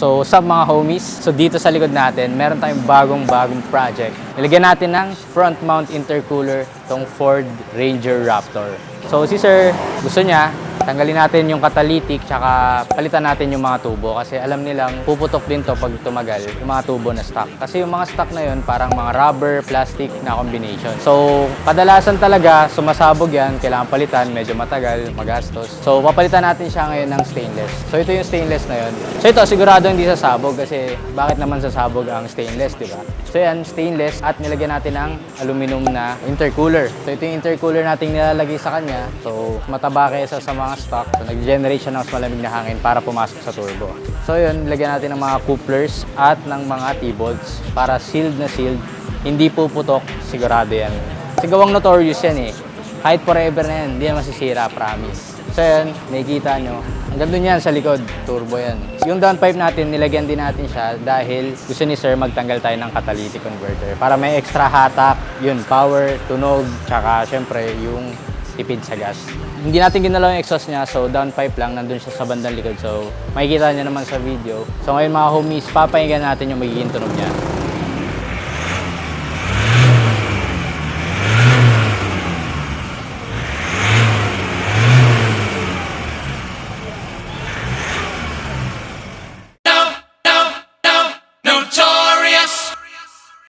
So, what's up mga homies? So, dito sa likod natin, meron tayong bagong project. Nilagyan natin ng front mount intercooler itong Ford Ranger Raptor. So, si sir, gusto niya, tanggalin natin yung catalytic tsaka palitan natin yung mga tubo kasi alam nilang puputok din to pag tumagal yung mga tubo na stock. Kasi yung mga stock na yun parang mga rubber, plastic na combination. So, kadalasan talaga sumasabog yan, kailangan palitan, medyo matagal, magastos. So, papalitan natin siya ngayon ng stainless. So, ito yung stainless na yun. So, ito sigurado hindi sasabog kasi bakit naman sasabog ang stainless, di ba? So, yan, stainless at nilagyan natin ng aluminum na intercooler. So, ito yung intercooler nating nilalagay sa kanya. So, mataba kaysa sa mga stock. So, nag-generate siya ng mas malamig na hangin para pumasok sa turbo. So, yun, lagyan natin ng mga couplers at ng mga T-bolts para sealed na sealed. Hindi puputok, sigurado yan. Kasi gawang notorious yan eh. Kahit forever na yan, hindi na masisira, promise. So, yun, nakikita nyo. Hanggang dun yan sa likod, turbo yan. Yung downpipe natin, nilagyan din natin siya dahil gusto ni sir magtanggal tayo ng catalytic converter. Para may extra hatak, yun, power, tunog, tsaka syempre yung tipid sa gas. Hindi natin ginalaw yung exhaust niya, so downpipe lang, nandun siya sa bandang likod. So, makikita niya naman sa video. So, ngayon mga homies, papahinggan natin yung magiging tunog niya.